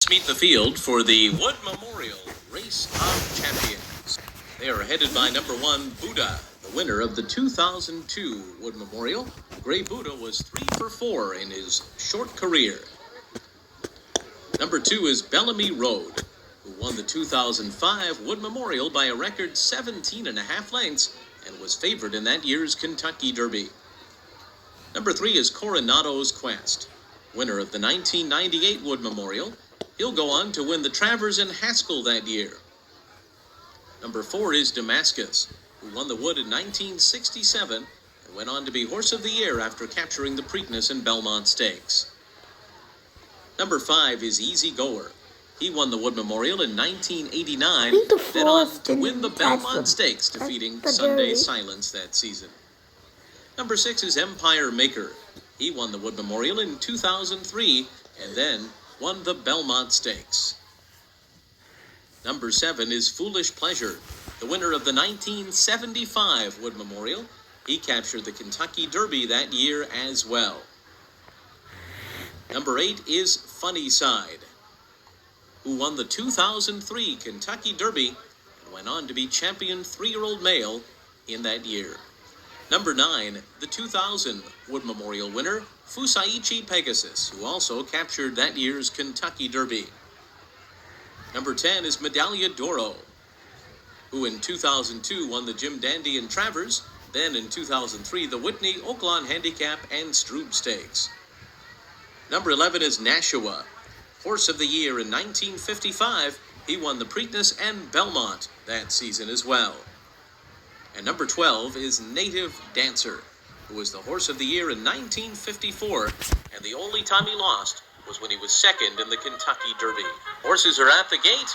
Meet the field for the Wood Memorial Race of Champions. They are headed by number 1, Buddha, the winner of the 2002 Wood Memorial. Gray Buddha was 3 for 4 in his short career. Number 2 is Bellamy Road, who won the 2005 Wood Memorial by a record 17 and a half lengths and was favored in that year's Kentucky Derby. Number 3 is Coronado's Quest, winner of the 1998 Wood Memorial. He'll go on to win the Travers and Haskell that year. Number 4 is Damascus, who won the Wood in 1967 and went on to be Horse of the Year after capturing the Preakness and Belmont Stakes. Number 5 is Easy Goer. He won the Wood Memorial in 1989, then on to win the Belmont Stakes, defeating Sunday Silence that season. Number 6 is Empire Maker. He won the Wood Memorial in 2003 and then won the Belmont Stakes. Number 7 is Foolish Pleasure, the winner of the 1975 Wood Memorial. He captured the Kentucky Derby that year as well. Number 8 is Funny Side, who won the 2003 Kentucky Derby and went on to be champion 3-year-old male in that year. Number 9, the 2000 Wood Memorial winner, Fusaichi Pegasus, who also captured that year's Kentucky Derby. Number 10 is Medaglia d'Oro, who in 2002 won the Jim Dandy and Travers, then in 2003 the Whitney, Oaklawn Handicap, and Stroob Stakes. Number 11 is Nashua, Horse of the Year in 1955. He won the Preakness and Belmont that season as well. And number 12 is Native Dancer, who was the Horse of the Year in 1954, and the only time he lost was when he was second in the Kentucky Derby. Horses are at the gate,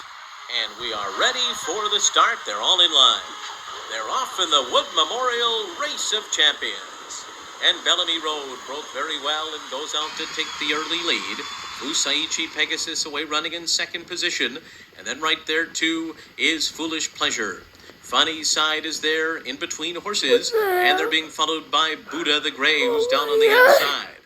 and we are ready for the start. They're all in line. They're off in the Wood Memorial Race of Champions. And Bellamy Road broke very well and goes out to take the early lead. Fusaichi Pegasus away running in second position, and then right there too is Foolish Pleasure. Funny Side is there in between horses, and they're being followed by Buddha the Gray, who's down on the outside.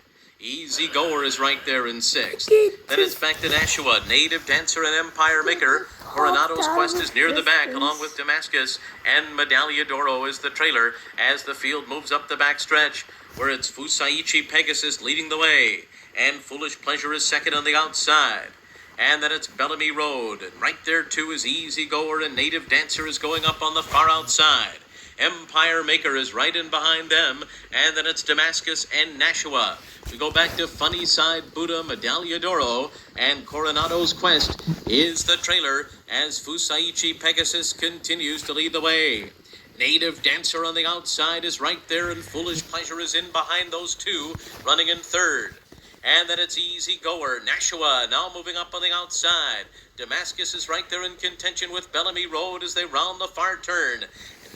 Easy Goer is right there in 6th. Then it's back to Nashua, Native Dancer, and Empire Maker. Coronado's Quest is near the back, along with Damascus, and Medaglia d'Oro is the trailer as the field moves up the back stretch, where it's Fusaichi Pegasus leading the way, and Foolish Pleasure is second on the outside. And then it's Bellamy Road, and right there too is Easy Goer, and Native Dancer is going up on the far outside. Empire Maker is right in behind them, and then it's Damascus and Nashua. We go back to Funny Side, Buddha, Medaglia d'Oro, and Coronado's Quest is the trailer as Fusaichi Pegasus continues to lead the way. Native Dancer on the outside is right there, and Foolish Pleasure is in behind those two, running in third. And then it's Easy Goer. Nashua now moving up on the outside. Damascus is right there in contention with Bellamy Road as they round the far turn.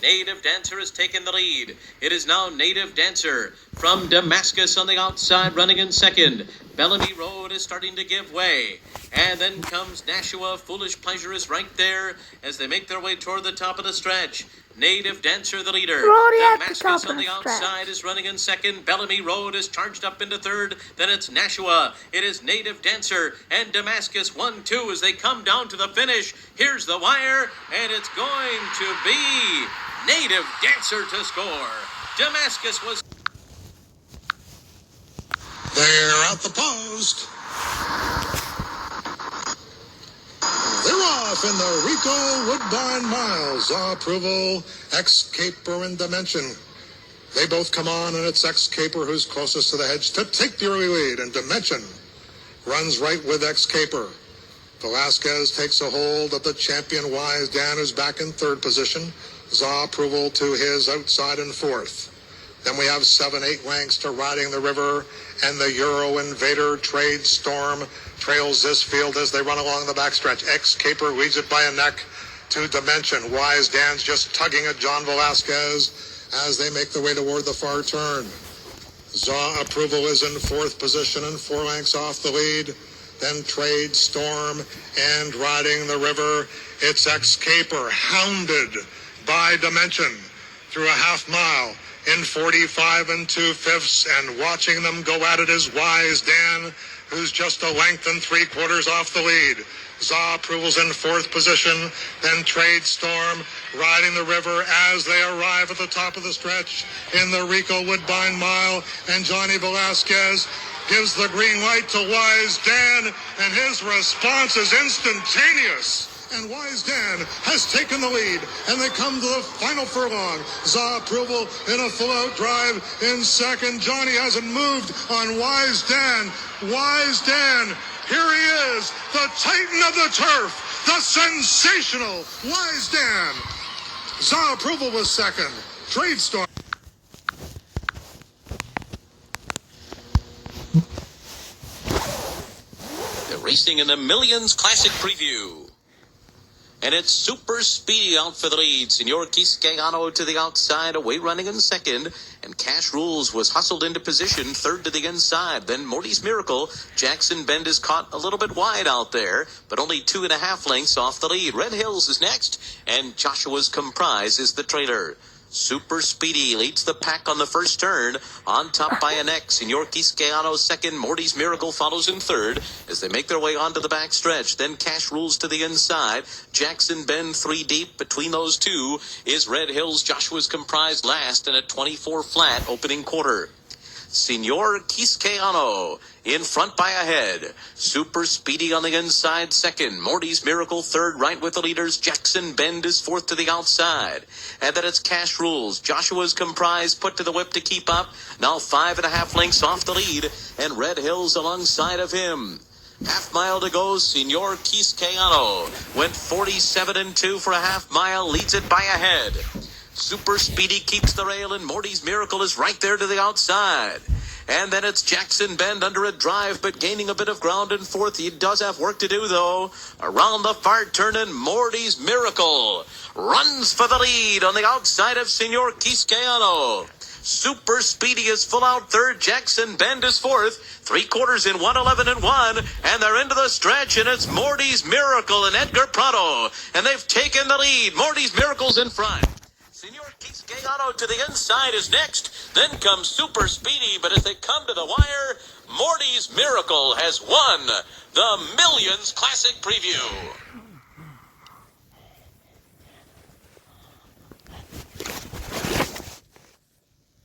Native Dancer has taken the lead. It is now Native Dancer from Damascus on the outside running in second. Bellamy Road is starting to give way. And then comes Nashua. Foolish Pleasure is right there as they make their way toward the top of the stretch. Native Dancer the leader. Damascus on the outside is running in second. Bellamy Road is charged up into third. Then it's Nashua. It is Native Dancer and Damascus 1-2 as they come down to the finish. Here's the wire, and it's going to be Native Dancer to score. Damascus was there at the post. They're off in the Rico Woodbine Miles. Approval, X-Caper and Dimension. They both come on, and it's X-Caper who's closest to the hedge to take the early lead, and Dimension runs right with X-Caper. Velasquez takes a hold of the champion Wise Dan, who's back in third position. Approval to his outside in fourth. Then we have 7-8 lengths to Riding the River, and the Euro Invader Trade Storm trails this field as they run along the backstretch. X-Caper leads it by a neck to Dimension. Wise Dan's just tugging at John Velasquez as they make their way toward the far turn. Approval is in fourth position and 4 lengths off the lead. Then Trade Storm and Riding the River. It's X-Caper hounded by Dimension through a half mile in 45 2/5, and watching them go at it is Wise Dan, who's just a length and 3/4 off the lead. Za Approval's in 4th position, then Trade Storm riding the river as they arrive at the top of the stretch in the Rico Woodbine Mile, and Johnny Velasquez gives the green light to Wise Dan, and his response is instantaneous. And Wise Dan has taken the lead, and they come to the final furlong. Za Approval in a full-out drive in second. Johnny hasn't moved on Wise Dan. Wise Dan, here he is, the titan of the turf, the sensational Wise Dan. Za Approval was second. Trade Storm. They're racing in the Millions Classic Preview. And it's Super Speedy out for the lead. Senor Quisqueyano to the outside, away running in second. And Cash Rules was hustled into position, third to the inside. Then Morty's Miracle. Jackson Bend is caught a little bit wide out there, but only 2.5 lengths off the lead. Red Hills is next, and Joshua's Comprise is the trailer. Super Speedy leads the pack on the first turn, on top by a neck. Senor Quisqueyano second, Morty's Miracle follows in third as they make their way onto the back stretch. Then Cash Rules to the inside. Jackson Bend 3 deep. Between those two is Red Hills. Joshua's Comprise last in a 24 flat opening quarter. Senor Quisqueyano in front by a head. Super Speedy on the inside second. Morty's Miracle third, right with the leaders. Jackson Bend is fourth to the outside. And then it's Cash Rules. Joshua's Comprise put to the whip to keep up. Now 5.5 lengths off the lead. And Red Hills alongside of him. Half mile to go. Senor Quisqueyano went 47-2 for a half mile. Leads it by a head. Super Speedy keeps the rail, and Morty's Miracle is right there to the outside. And then it's Jackson Bend under a drive, but gaining a bit of ground in fourth. He does have work to do, though. Around the far turn, and Morty's Miracle runs for the lead on the outside of Senor Quisqueyano. Super Speedy is full out third. Jackson Bend is fourth. 3/4 in 1:11-1, and they're into the stretch, and it's Morty's Miracle and Edgar Prado, and they've taken the lead. Morty's Miracle's in front. Senor Quisqueyano to the inside is next. Then comes Super Speedy, but as they come to the wire, Morty's Miracle has won the Millions Classic Preview.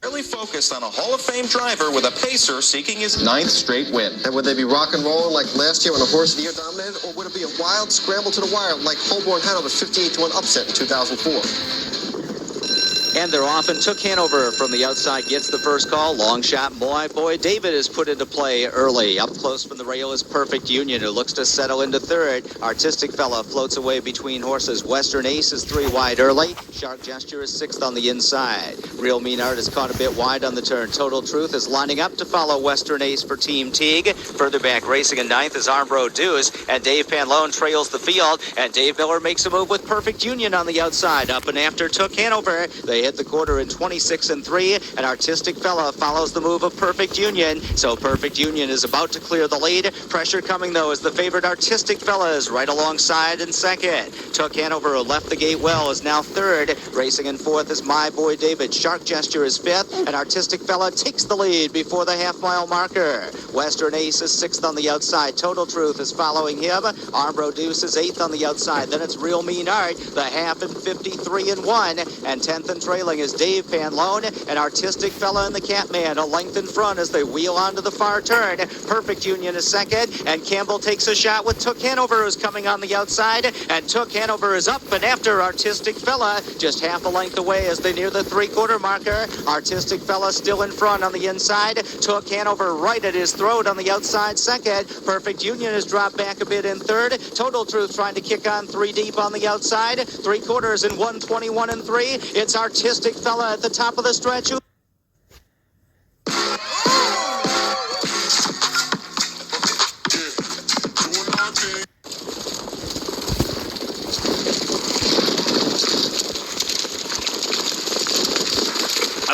Really focused on a Hall of Fame driver with a pacer seeking his 9th straight win. And would they be rock and rolling like last year when the Horse of the Year dominated, or would it be a wild scramble to the wire like Holborn Hanover's 58-1 upset in 2004? And they're off, and Took Hanover from the outside gets the first call. Long shot, Boy David is put into play early. Up close from the rail is Perfect Union, who looks to settle into third. Artistic Fella floats away between horses. Western Ace is 3 wide early. Shark Gesture is 6th on the inside. Real Mean Art is caught a bit wide on the turn. Total Truth is lining up to follow Western Ace for Team Teague. Further back racing in 9th is Armbro Deuce, and Dave Panlone trails the field, and Dave Miller makes a move with Perfect Union on the outside. Up and after Took Hanover. They hit the quarter in 26-3, and Artistic Fella follows the move of Perfect Union. So Perfect Union is about to clear the lead. Pressure coming, though, as the favorite Artistic Fella is right alongside in second. Took Hanover, who left the gate well, is now third. Racing in fourth is My Boy David. Shark Gesture is fifth, and Artistic Fella takes the lead before the half-mile marker. Western Ace is 6th on the outside. Total Truth is following him. Armbro Deuce is 8th on the outside. Then it's Real Mean Art, the half in 53-1, and 10th and trailing is Dave Panlone, and Artistic Fella and the Catman a length in front as they wheel onto the far turn. Perfect Union is second, and Campbell takes a shot with Took Hanover, who's coming on the outside, and Took Hanover is up and after Artistic Fella, just half a length away as they near the 3/4 marker. Artistic Fella still in front on the inside. Took Hanover right at his throat on the outside second. Perfect Union has dropped back a bit in third. Total Truth trying to kick on 3 deep on the outside. 3/4 in 1:21-3. It's Artistic Fella at the top of the stretch. And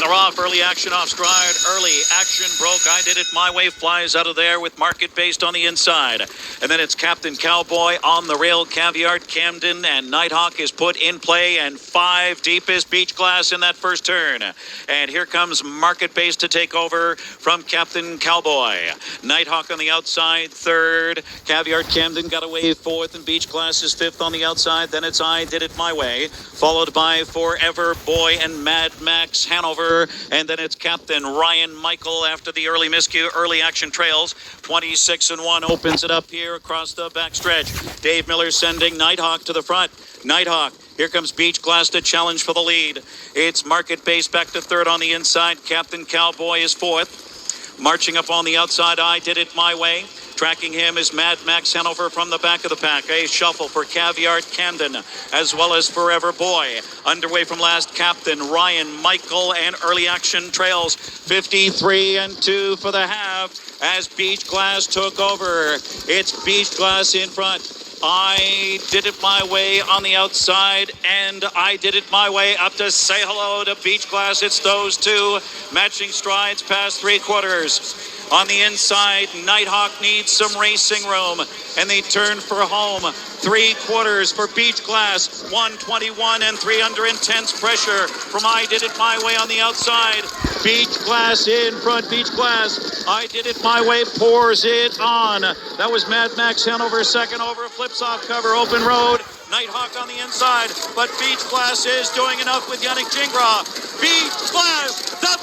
they're off. Early action off stride. Early action broke. I Did It My Way flies out of there with Market Based on the inside. And then it's Captain Cowboy on the rail. Caviar, Camden, and Nighthawk is put in play. And 5 deep is Beach Glass in that first turn. And here comes Market Base to take over from Captain Cowboy. Nighthawk on the outside, third. Caviar, Camden got away fourth, and Beach Glass is fifth on the outside. Then it's I Did It My Way, followed by Forever Boy and Mad Max Hanover. And then it's Captain Ryan Michael after the early miscue. Early action trails. 26-1 opens it up here across the backstretch. Dave Miller sending Nighthawk to the front. Nighthawk. Here comes Beach Glass to challenge for the lead. It's Market Base back to third on the inside. Captain Cowboy is fourth. Marching up on the outside, I Did It My Way. Tracking him is Mad Max Hanover from the back of the pack. A shuffle for Caviar Camden, as well as Forever Boy. Underway from last, Captain Ryan Michael and early action trails. 53-2 for the half as Beach Glass took over. It's Beach Glass in front. I Did It My Way on the outside, and I Did It My Way up to say hello to Beach Glass. It's those two matching strides past 3/4. On the inside, Nighthawk needs some racing room, and they turn for home. 3/4 for Beach Glass, 121 and 3 under intense pressure from I Did It My Way on the outside. Beach Glass in front, Beach Glass. I Did It My Way pours it on. That was Mad Max Hanover second over, flips off cover, open road. Nighthawk on the inside, but Beach Glass is doing enough with Yannick Gingras. Beach Glass, the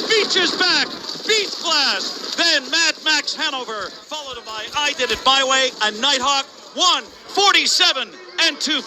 beach is back. Beach Glass, then Mad Max Hanover, followed by I Did It My Way, and Nighthawk 1:47 and 2.